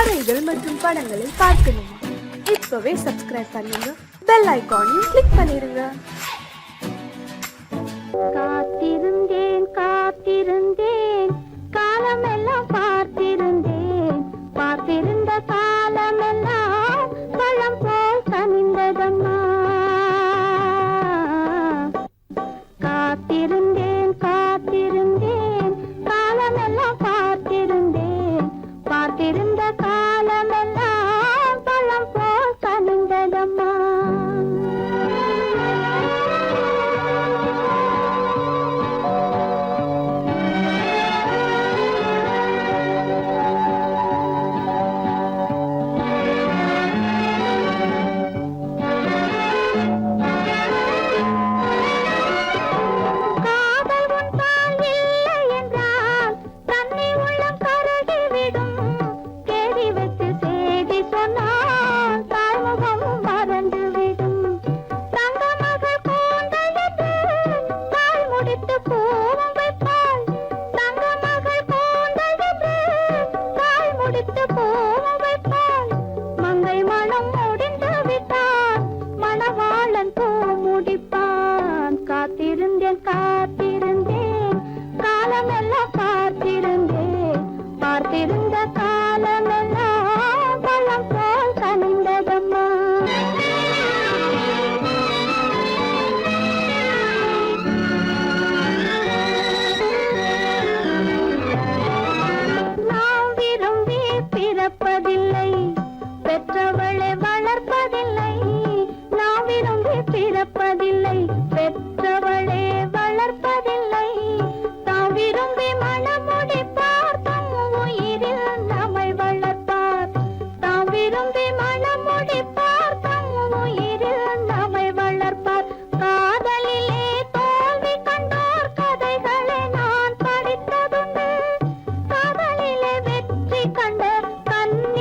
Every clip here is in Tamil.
கதைகள் மற்றும் படங்களை பார்க்கணுமா? இப்பவே சப்ஸ்கிரைப் பண்ணுங்க, பெல் ஐகானையும் கிளிக் பண்ணிருங்க. காத்திருந்தேன் காத்திருந்தேன் காலமெல்லாம் பார்த்திருந்தேன், பார்த்திருந்த காலமெல்லாம் பழம் போல் கனிந்ததம்மா. காத்திருந்தேன் காத்திருந்தேன் காலமெல்லாம் பார்த்திருந்தேன், பார்த்திருந்த காலமெல்லாம் பழம் போல் கனிந்ததம்மா. காத்திருந்தேன் காத்திருந்தேன் காலமெல்லாம் பார்த்திருந்தேன், பார்த்திருந்த காலமெல்லாம் பழம் போல் கனிந்ததம்மா. நாம் விரும்பி பிறப்பதில்லை, பெற்றவளை வளர்ப்பதில்லை. நாம் விரும்பி பிறப்பதில்லை, பெற்றவளே வளர்ப்பதில்லை. தாம் விரும்பி மனமுடிப்பார், தம் உயிரில் நம்மை வளர்ப்பார். தாம் விரும்பி மனமுடிப்பார், தம் உயிரில் நம்மை வளர்ப்பார். காதலிலே தோல்வி கண்டோர் கதைகளை நான் படித்ததுண்டு, காதலிலே வெற்றி கண்ட கண்ண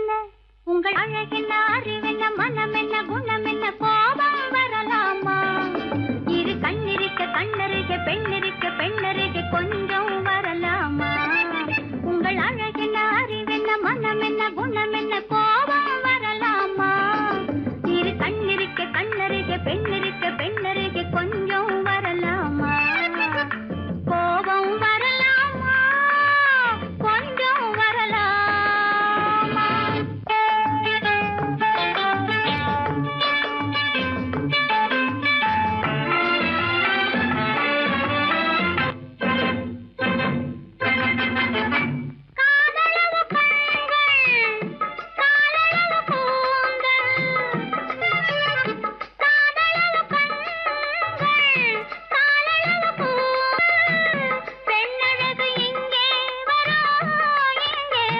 அழகென்ன உங்கள் அழகென்ன அறிவென்ன மனம் என்ன குணம் என்ன கோபம் வரலாமா இரு கண்ணிருக்க கண்ணருக பெண்ணிருக்க பெண்ணருக கொஞ்சம் வரலாமா உங்கள் அழகென்ன அறிவென்ன மனம் என்ன குணம் என்ன கோபம் வரலாமா இரு கண்ணிருக்க கண்ணருக பெண்ணிருக்க பெண்ணருக கொஞ்சம் வரலாமா கோபம் வரலாமா கொஞ்சம் வரலாமா காதலவு கண்கள் காலளவு கூந்தல் காதலவு கண்கள் காலளவு கூந்தல் பெண்ணழகு இங்கே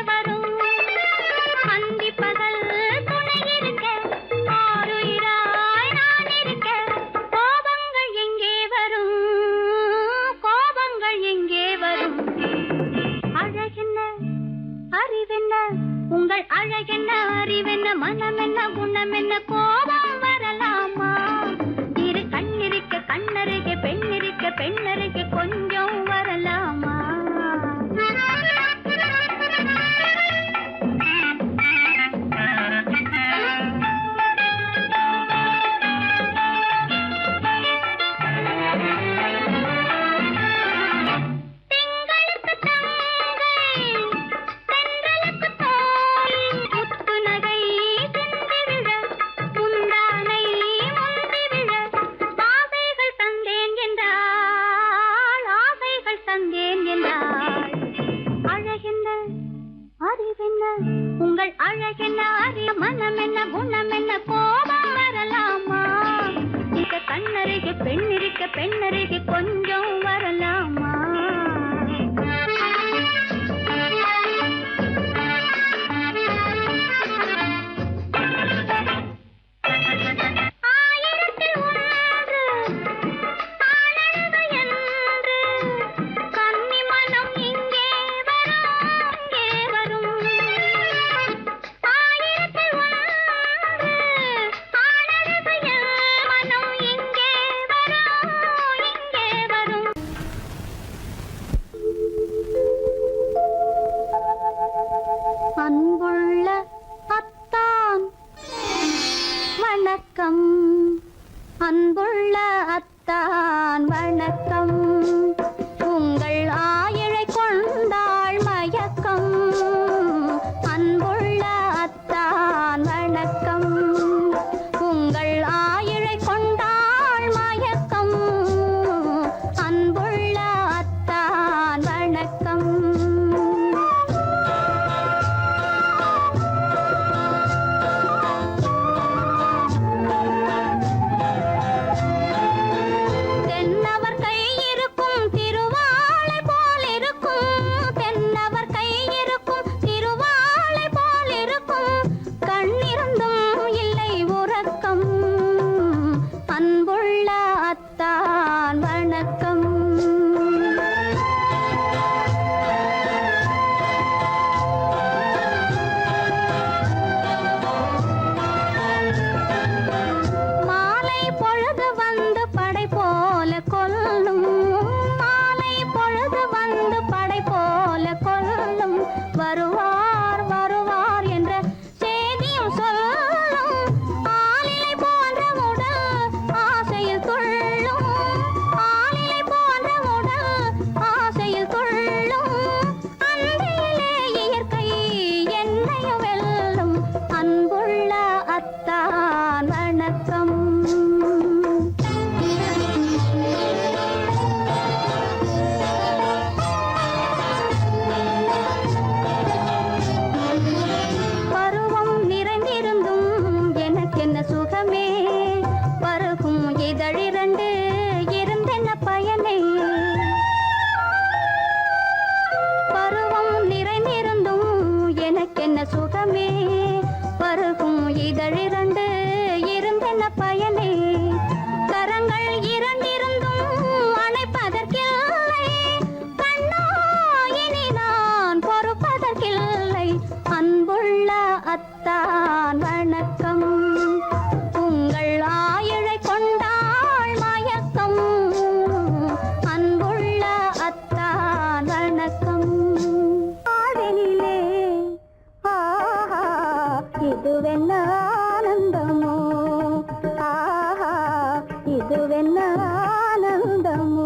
வரும் அந்தி பகல் துணை இருக்க ஆருயிராய் நான் இருக்க கோபங்கள் எங்கே வரும் கோபங்கள் எங்கே வரும் அழகென்ன அறிவென்ன உங்கள் அழகென்ன அறிவென்ன மனம் என்ன குணம் என்ன கோபம் வரலாமா இரு கண்ணிருக்க கண்ணருக பெண்ணிருக்க பெண்ணருக கொஞ்சம் வரலாமா திங்களுக்கு தங்கை தென்றலுக்கு தோல் முத்து நகை சிந்தி விழ முந்தானை முந்தி விழ ஆசைகள் தந்தேன் என்றாள் ஆசைகள் தந்தேன் என்றாள் அழகென்ன அறிவென்ன உங்கள் அழகென்ன அறிய மனம் என்ன குணம் என்ன கோபம் வரலாமா இக கண்ணருக பெண்ணிருக்க பெண்ணருக கொஞ்சம் வரலாமா ஆயிரத்தில் ஒன்று ஆளழகு என்று கன்னி மனம் இங்கே வரும் ஆயிரத்தில் ஒன்று ஆளழகு மனம் இங்கே வரும் அன்புள்ள அத்தான் வணக்கம் அன்புள்ள அத்தான் வணக்கம் உங்கள் ஆயிழை கொண்டாள் மயக்கம் அன்புள்ள அத்தான் வணக்கம் உங்கள் ஆயிழை கொண்டாள் மயக்கம் அன்புள்ள அத்தான் வணக்கம் தென்னவர் கை இருக்கும் திருவாளை போல் இருக்கும் தென்னவர் கை இருக்கும் திருவாளை போல் இருக்கும் கண்ணிருந்தும் இல்லை உறக்கம் அன்புள்ள அத்தான் வணக்கம் மாலை பொழுது வந்து படை போல கொல்லும் மாலை பொழுது வந்து படை போல கொல்லும் வருவார் வருவார் என்ற செய்தியும் சொல்லும் ஆளிலை போன்ற உடல் ஆசையில் துள்ளும் ஆளிலை போன்ற உடல் ஆசையில் துள்ளும் அன்றையிலே இயற்கை என்னையும் வெல்லும் அன்புள்ள அத்தான் வணக்கம் பருவம் நிறைந்திருந்தும் எனக்கென்ன சுகமே பருகும் இதழிரண்டு இருந்தென்ன பயனே பருவம் நிறைந்திருந்தும் எனக்கென்ன சுகமே பருகும் இதழிரண்டு இருந்தென்ன பயனே கரங்கள் இரண்டிருந்தும் அணைப்பதற்கில்லை கண்ணா இனி நான் பொறுப்பதற்கில்லை அன்புள்ள அத்தான் வணக்கம். உங்கள் ஆயுளை கொண்டாள் மயக்கம். அன்புள்ள அத்தான் வணக்கம். ஆடலிலே ஆஹா இதுவென்ன ஆனந்தமோ, ஆஹா இதுவென்ன ஆனந்தமோ.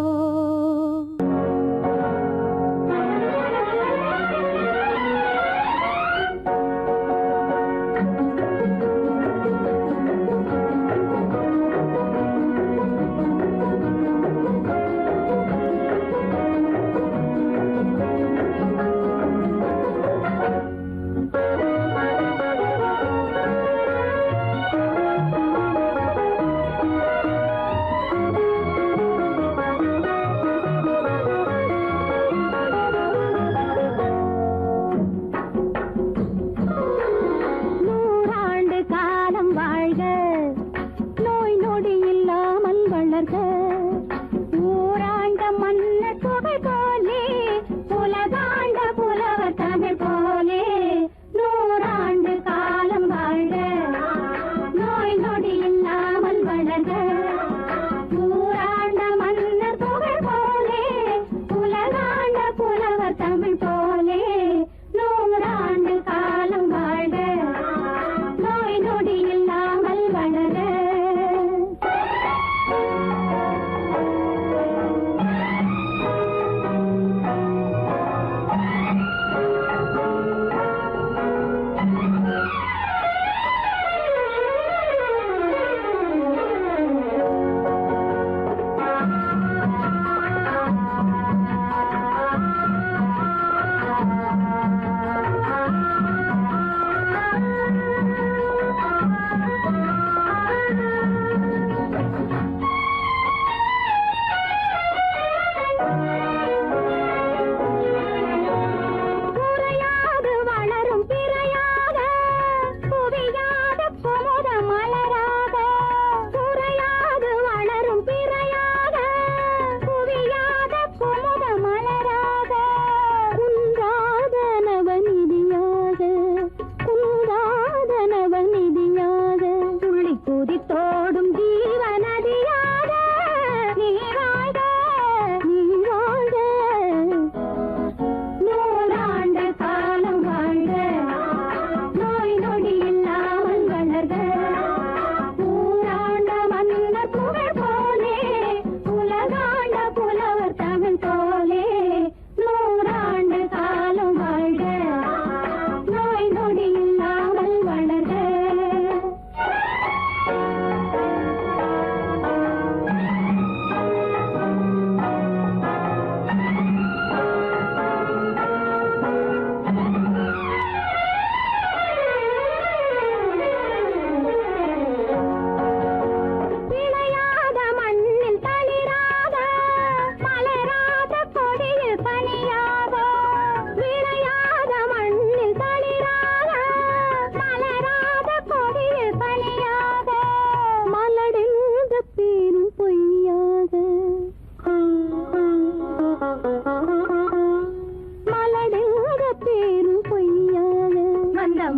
ஊராண்ட மன்னர் புகழ் போலே, உலகாண்ட புலவர் தமிழ் போலே, நூறாண்டு காலம் வாழ்க, நோய் நொடி இல்லாமல் வளர்க. ஊராண்ட மன்னர் புகழ் போலே, உலகாண்ட புலவர் தமிழ் போலே, நூறாண்டு காலம் வாழ்க, நோய் நொடி இல்லாமல் வளர்க.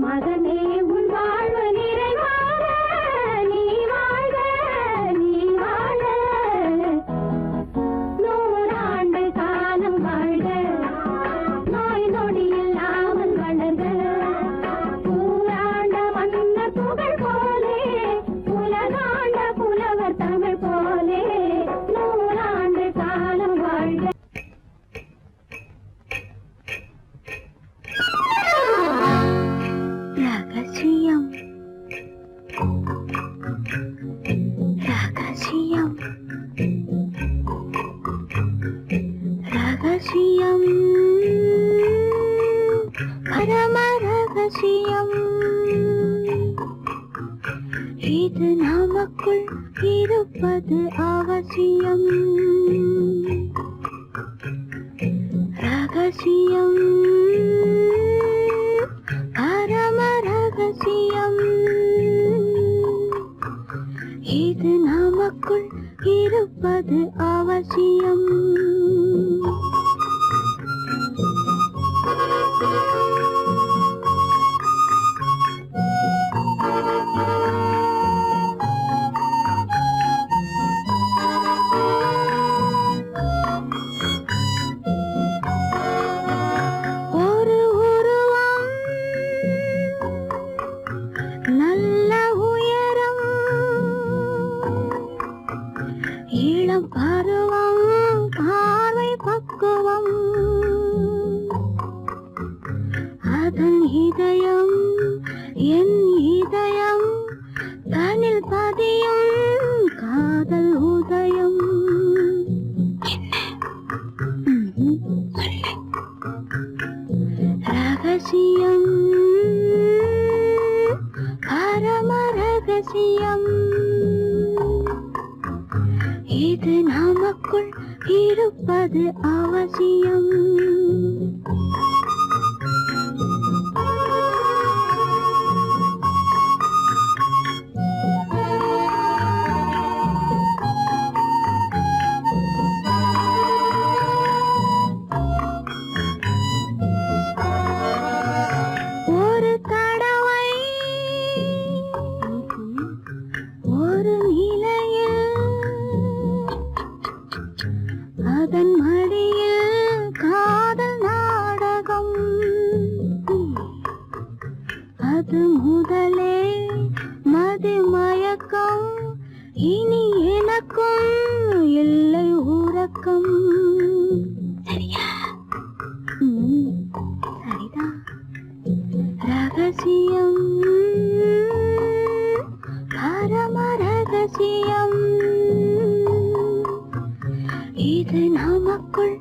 மகனே உன் வாழ்வு நிறைவாக நீ வாழ்க, நீ வாழ்க, நூறாண்டு காலம் வாழ்க, நோய் நொடி இல்லாமல் வளர்க. ஊராண்ட மன்னர் புகழ் போலே, உலகாண்ட புலவர் தமிழ் போலே, நூறாண்டு காலம் வாழ்க. ரகசியம் ரகசியம் ரகசியம் பரம ரகசியம், இது நமக்குள் இருப்பது அவசியம். ரகசியம் பரம ரகசியம், இது நமக்குள் இருப்பது அவசியம். ரகசியம் இது நமக்குள் இருப்பது அவசியம். ஒரு தடவை ஒரு நிலையில் அதன் மடியில் காதல் நாடகம் அது முதலே மதிமயக்கம் இனி எனக்கும் இல்லை உறக்கம். சரியா? சரிதான். ரகசியம் பரம ரகசியம் இது நமக்குள்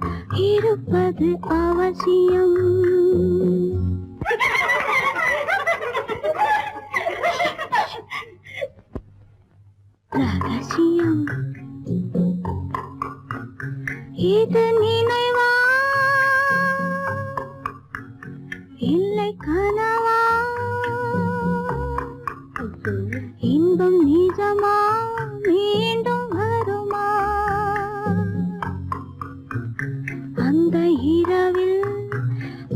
இருப்பது அவசியம். ரகசியம் இது நினைவா இல்லை கனவா இன்பம் நிஜமா மீண்டும் வருமா அந்த இரவில்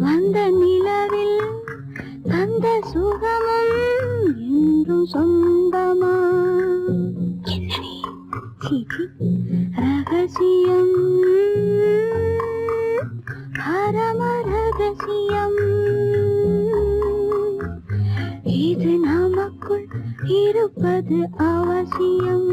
வந்த நிலவில் தந்த சுகமும் என்றும் சொந்தமா. ரகசியம் பரம ரகசியம் இது நமக்குள் இருப்பது அவசியம்.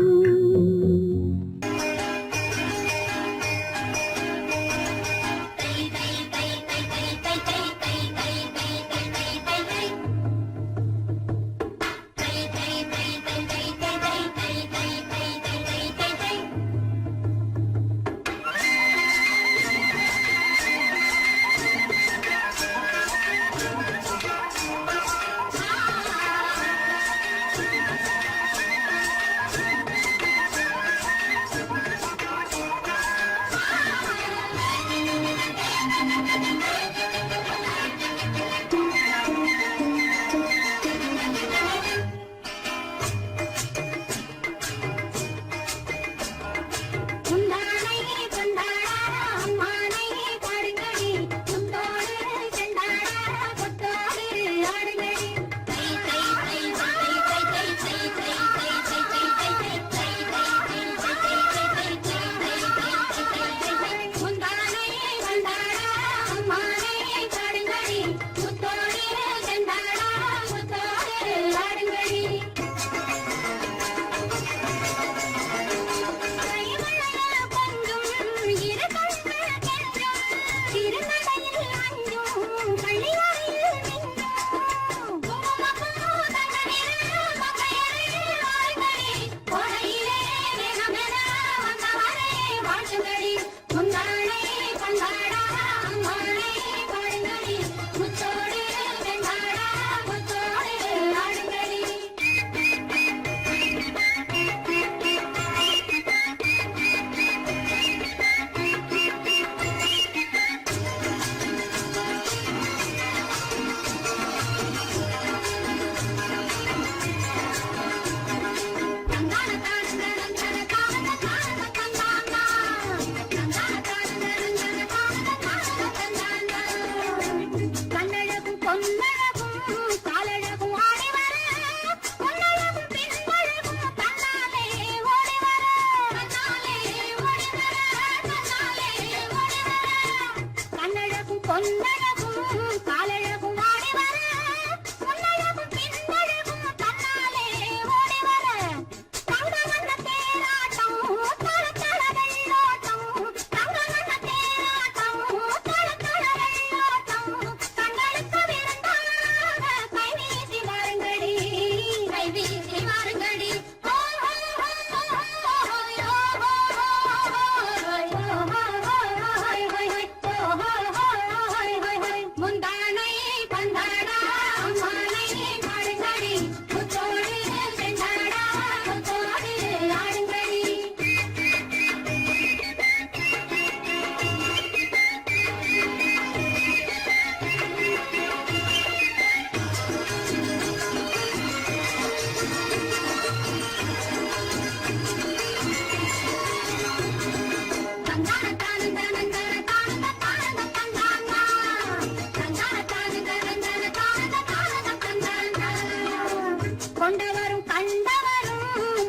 கொண்டவரும் கண்டவரும்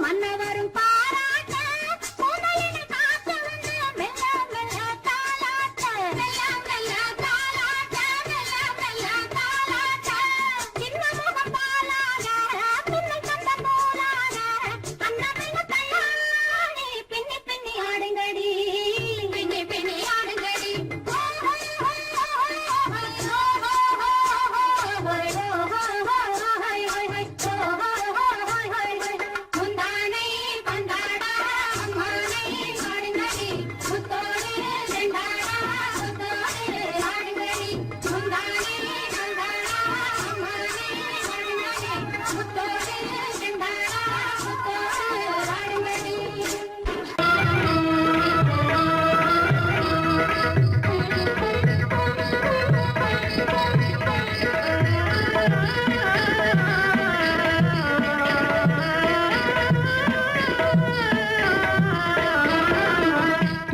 மன்னவரும் பாராட்ட புதையினை காத்து வந்து மெல்ல மெல்ல தாலாட்ட மெல்ல மெல்ல தாலாட்ட மெல்ல மெல்ல தாலாட்ட சின்ன முகம் பாலாக பின்னை கண்ட போலாக அன்னமெல்ல தள்ளாடி பின்னி பின்னி ஆடுங்கடி பின்னி பின்னி ஆடுங்கடி முந்தானை பந்தாடா அம்மானை ஆடுங்கடி முத்தோடு செண்டாடா முத்தோடு ஆடுங்கடி முந்தானை பந்தாடா அம்மானை ஆடுங்கடி முத்தோடு செண்டாடா முத்தோடு ஆடுங்கடி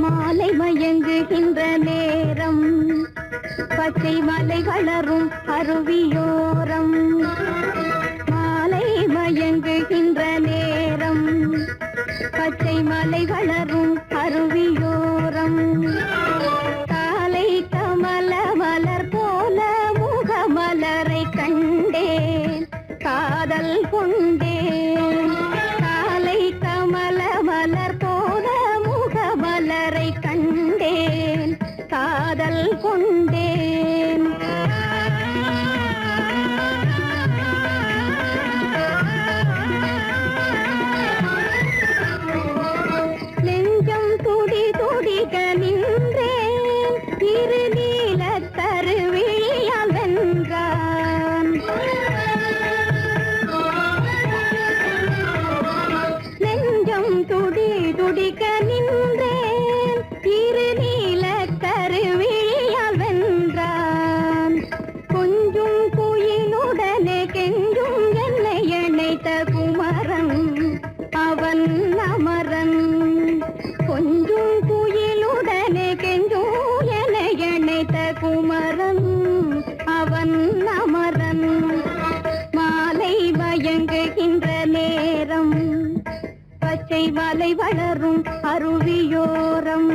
மாலை மயங்குகின்ற நேரம் பச்சை மலை வளரும் அருவியோரம் மாலை மயங்குகின்ற நேரம் பச்சை மலை வளரும் அருவியோரம் காலை கமல மலர் போல முகமலரை கண்டேன் காதல் கொண்டேன் காலை கமல மலர் போல முகமலரை கண்டேன் காதல் கொண்டேன் நெஞ்சம் துடி துடிக்க நின்றேன் இரு நீல கருவிழியால் வென்றான் நெஞ்சம் துடி துடிக்க நின்றேன் இரு நீல கருவிழியால் வென்றான் கொஞ்சும் குயிலுடனே கெஞ்சும் என்னை இணைத்த குமரன் அவன் அமரன் கொஞ்சும் குயிலுடனே கெஞ்சும் என்னை இணைத்த குமரன் அவன் அமரன் மாலை மயங்குகின்ற நேரம் பச்சை மலை வளரும் அருவியோரம்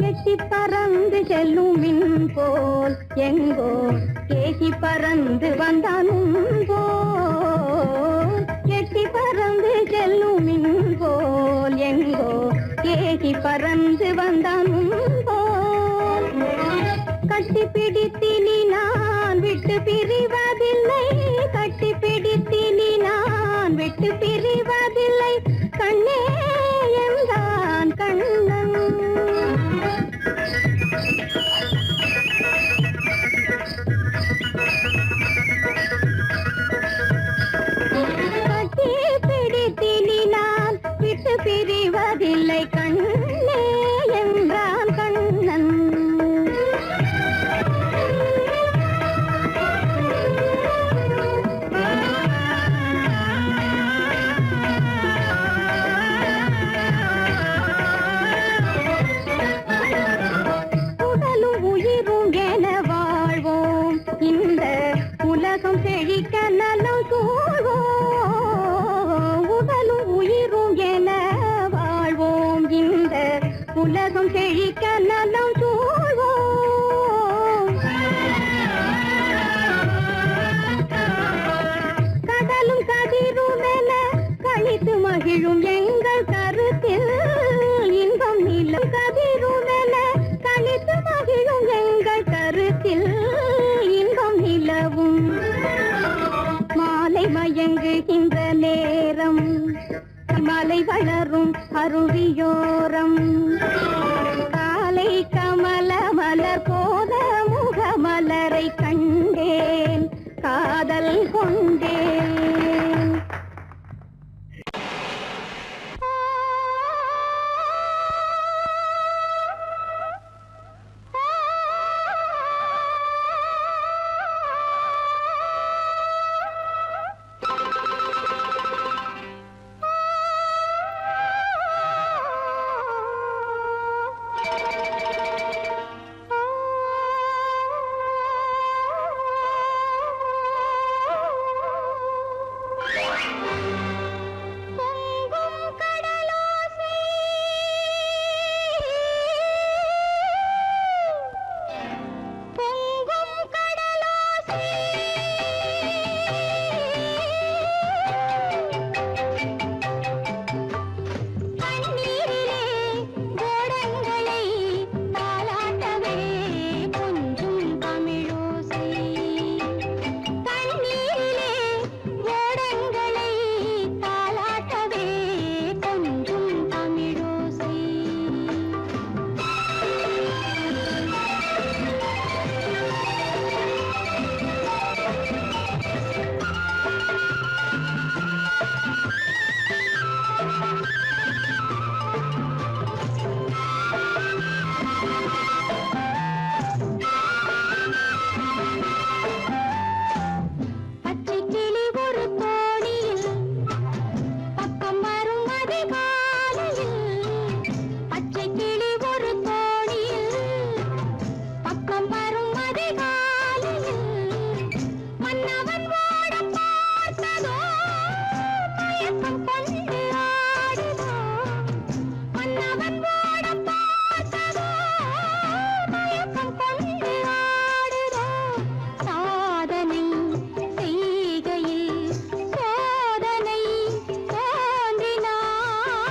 எட்டி பறந்து செல்லும் மின் போல் எங்கோ கேசி பறந்து வந்தானும் போல் எட்டி பறந்து செல்லும் மின் போல் எங்கோ கேசி பறந்து வந்தானும் போல் கட்டி பிடித்தினி நான் விட்டு பிரிவதில்லை கட்டி பிடித்தினி நான் விட்டு பிரிவதில்லை கண்ணே என்றான் கண்ணன் கட்டி பிடித்தினி நான் விட்டு பிரிவதில்லை கண்ணே என்றான் கண்ணன் உடலும் உயிரும் என வாழ்வோம் இந்த உலகம் செழிக்க நலம் சூழ்வோம் உடலும் உயிரும் என வாழ்வோம் இந்த உலகம் செழிக்க நலம் சூழ்வோம் கடலும் கதிரும் என கழித்து மகிழும் எங்கள் கருத்தில் இன்பம் நிலம் கதிரும் என கழித்து மகிழும் எங்கள் கருத்தில் இன்பம் நிலவும் மாலை மயங்குகின்ற நேரம் மலை வளரும் அருவியோரம் காலை கமல மலர் போல முகமலரை கண்டேன் காதல் கொண்டேன் அதிகாலையில் பச்சை கிளி ஒரு தோணியில் பக்கம் வரும் அதிகாலையில் மன்னவன் ஓட பார்த்ததோ மயக்கம் கொண்டு ஆடுதோ மன்னவன் ஓட பார்த்ததோ மயக்கம் கொண்டு ஆடுதோ சாதனை செய்கையில் சோதனை தோன்றினால்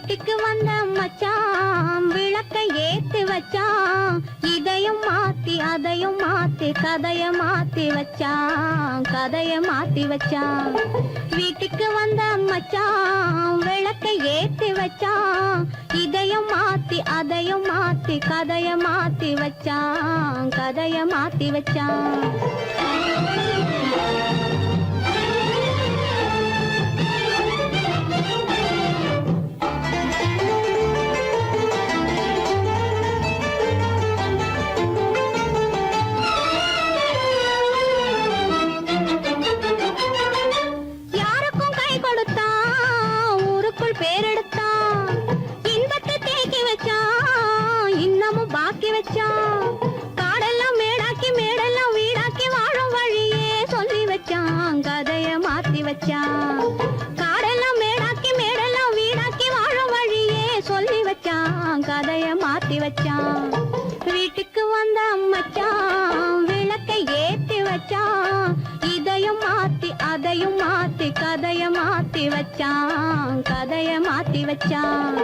வீட்டுக்கு வந்த மச்சான் விளக்கை ஏத்தி வச்சான், இதையும் மாத்தி அதையும் மாத்தி கதைய மாத்தி வச்சான், கதைய மாத்தி வச்சான். வீட்டுக்கு வந்த மச்சான் விளக்கை ஏத்தி வச்சான், இதையும் மாத்தி அதையும் மாத்தி கதைய மாத்தி வச்சான், கதைய மாத்தி வச்சான். யாருக்கும் கை கொடுத்தான், ஊருக்குள் பேரெடுத்தான், இன்பத்தை தேக்கி வச்சான், இன்னமும் பாக்கி வச்சான். காடெல்லாம் மேடாக்கி மேடெல்லாம் வீடாக்கி வாழும் வழியே சொல்லி வச்சான், கதைய மாத்தி வச்சான். காடெல்லாம் மேடாக்கி மேடெல்லாம் வீடாக்கி வாழும் வழியே சொல்லி வச்சான், கதைய மாத்தி வச்சான். வீட்டுக்கு வந்த மச்சான் விளக்கை ஏத்தி வச்சான், இதையும் மாத்தி அதையும் மாத்தி கதைய மாத்தி வச்சான், கதைய மாத்தி வச்சான்.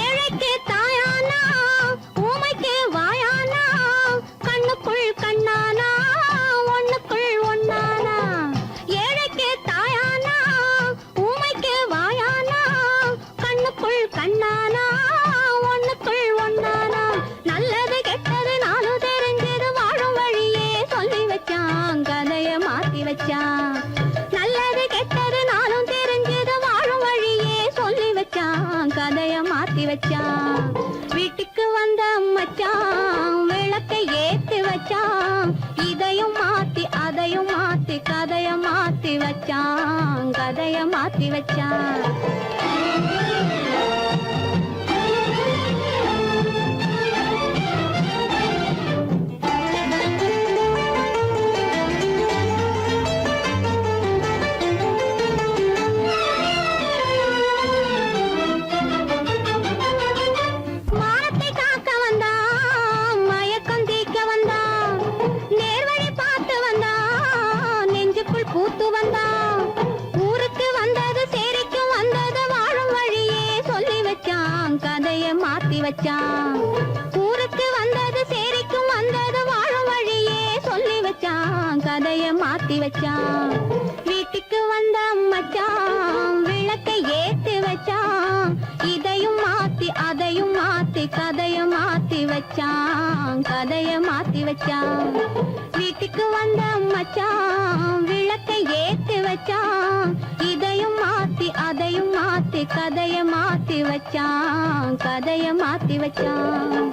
ஏழைக்கு தாயானா, ஊமைக்கு வாயானா, கண்ணுக்குள் கண்ணானா, ஒண்ணுக்குள் ஒண்ணானா. ஏழைக்கு தாயானா, ஊமைக்கு வாயானா, கண்ணுக்குள் கண்ணானா, ஒண்ணுக்குள் ஒண்ணானா. நல்லது கெட்டது நாலு தெரிஞ்சது வாழும் வழியே சொல்லி வச்சான், கதைய மாத்தி வச்சான். நல்லது கெட்டது நாளும் தெரிஞ்சது வாழும் வழியே சொல்லி வச்சான், கதைய மாத்தி வச்சான். வீட்டுக்கு வந்த மச்சான் விளக்கை ஏத்தி வச்சான், இதையும் மாத்தி அதையும் மாத்தி கதைய மாத்தி வச்சான், கதைய மாத்தி வச்சான். மானத்தை காக்க வந்தான், மயக்கம் தீக்க வந்தான், நேர்வழி பார்த்து வந்தான், நெஞ்சுக்குள் பூத்து வந்தான். ஊருக்கு வந்தது சேரிக்கு வந்தது வாழும் வழியே சொல்லி வச்சான், கதைய மாத்தி வச்சான். ஊருக்கு வந்தது சேரிக்கும் வந்தது வாழும் வழியே சொல்லி வச்சான், கதைய மாத்தி வச்சான். வீட்டுக்கு வந்த மச்சான் விளக்கை ஏத்தி வச்சான், இதையும் மாத்தி அதையும் மாத்தி கதைய மாத்தி வச்சான், கதைய மாத்தி வச்சான். வீட்டுக்கு வந்த மச்சான் விளக்கை ஏத்தி வச்சான், இதையும் மாத்தி அதையும் மாத்தி கதைய மாத்தி வச்சான், கதைய மாத்தி வச்சான்.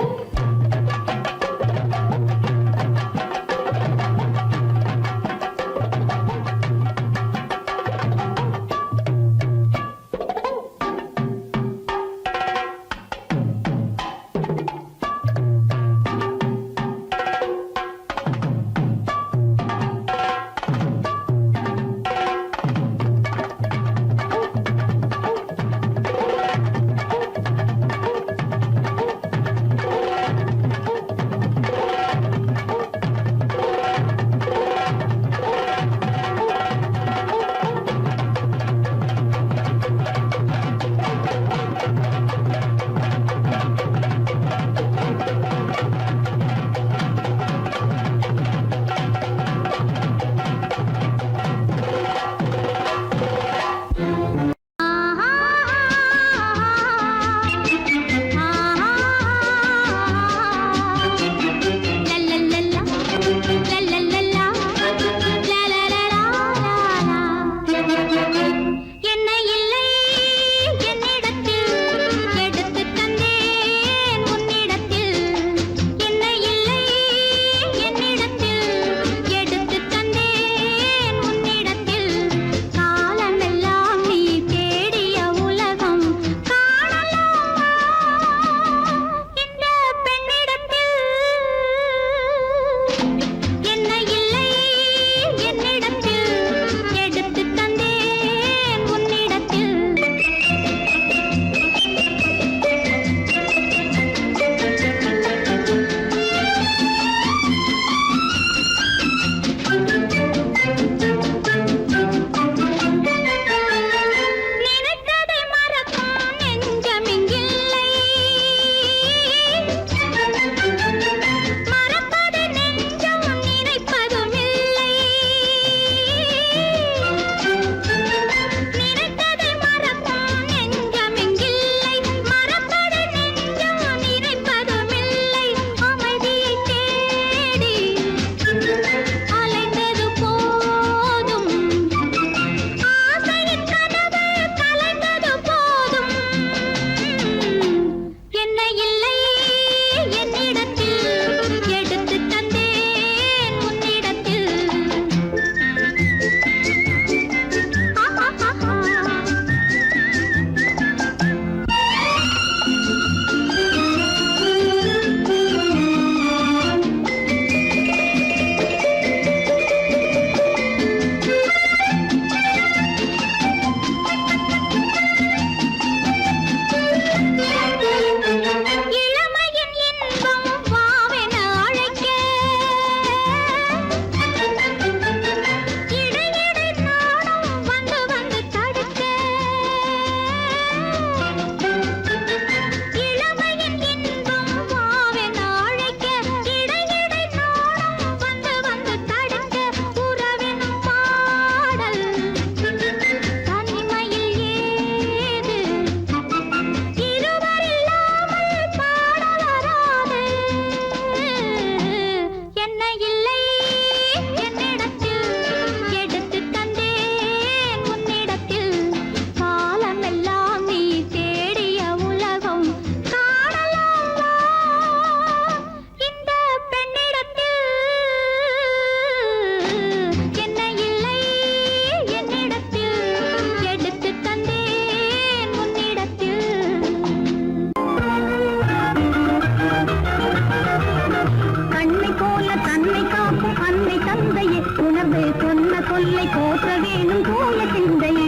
தூய சிந்தையே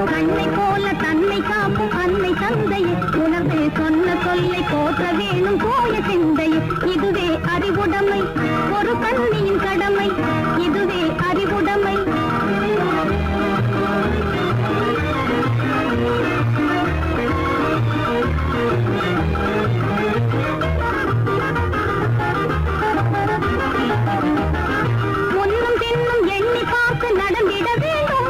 கண்ணை போல தன்னை காக்கும் அன்னை தந்தையே உணர்வு சொன்ன சொல்லை போற்ற வேணும் தூய சிந்தையே இதுவே அறிவுடைமை ஒரு கண்ணியின் கடமை இதுவே அறிவுடைமை முன்னும் பின்னும் எண்ணி பார்த்து நடந்திட வேண்டும்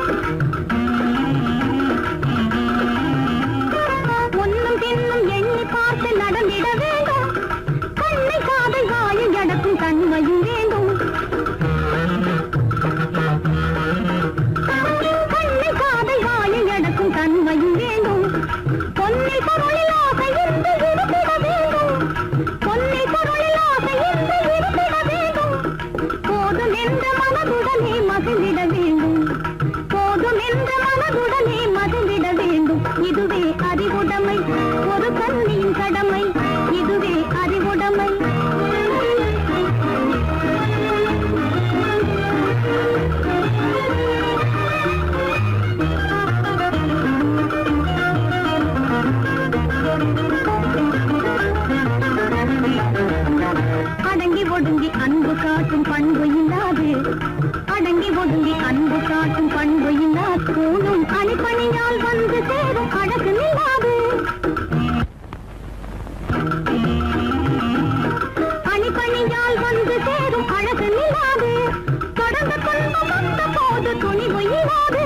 முன்னும் பின்னும் எண்ணி பார்த்து நடந்திட வேண்டும் கண்ணை காதை வாயை அடக்கும் தன்மையும் வேண்டும் கண்ணை காதை வாயை அடக்கும் தன்மையும் வேண்டும் பொன்னை பொருளில் ஆசை இருந்து இருந்திட வேண்டும் பொன்னை பொருளில் ஆசை இருந்து இருந்திட வேண்டும் போதும் என்ற மனதுடனே மகிழ்ந்திட வேண்டும் போதும் என்ற மனதுடனே மகிழ்ந்திட வேண்டும் இதுவே அறிவுடைமை ஒரு கண்ணியின் கடமை இதுவே அறிவுடைமை அடங்கி ஒடுங்கி அன்பு காட்டும் பண்பு இல்லாது அடங்கி ஒடுங்கி அன்பு காட்டும் பண்பு இல்லாது கூணும் அணிப்பணியால் வந்து சேரும் அழகு நில்லாது அணிப்பணியால் வந்து சேரும் அழகு நில்லாது தொடர்ந்து துன்பம் வந்த போது துணிவு இல்லாது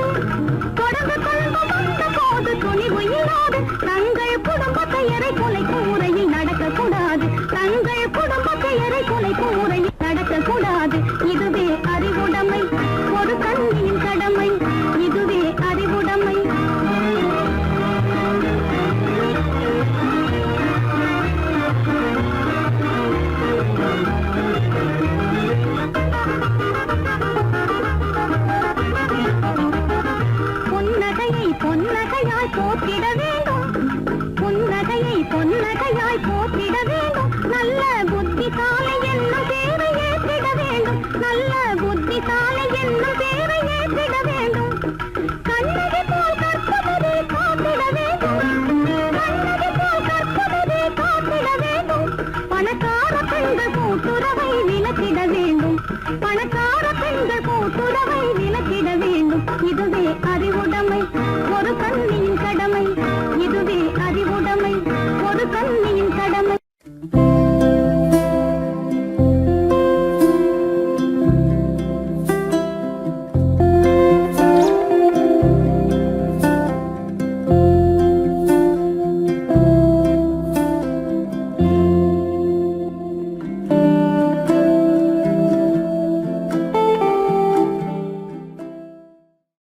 தொடர்ந்து துன்பம் வந்த போது துணிவு இல்லாது தங்கள் குடும்ப பெயரை குலைக்கும் முறையில் நடக்கக்கூடாது தங்கள் குடும்ப பெயரை குலைக்கும் முறையில் நடக்கக்கூடாது இதுவே அறிவுடைமை ஒரு கண்ணியின் கடமை இதுவே அறிவுடைமை புன்னகையை பொன்னகையாய் போற்றிட வேண்டும் புன்னகையை பொன்னகையாய் போற்றிட வேண்டும் நல்ல புத்திசாலை என்னும் பேரை ஏற்றிட வேண்டும் நல்ல புத்திசாலை என்னும் பேரை ஏற்றிட வேண்டும் கண்ணகி போல் கற்பவரே காத்திட வேண்டும் கண்ணகி போல் கற்பவரே காத்திட வேண்டும் பணக்கார பெண்கள் கூட்டுறவை விலக்கிட வேண்டும் பணக்கார பெண்கள் கூட்டுறவை விலக்கிட வேண்டும் இதுவே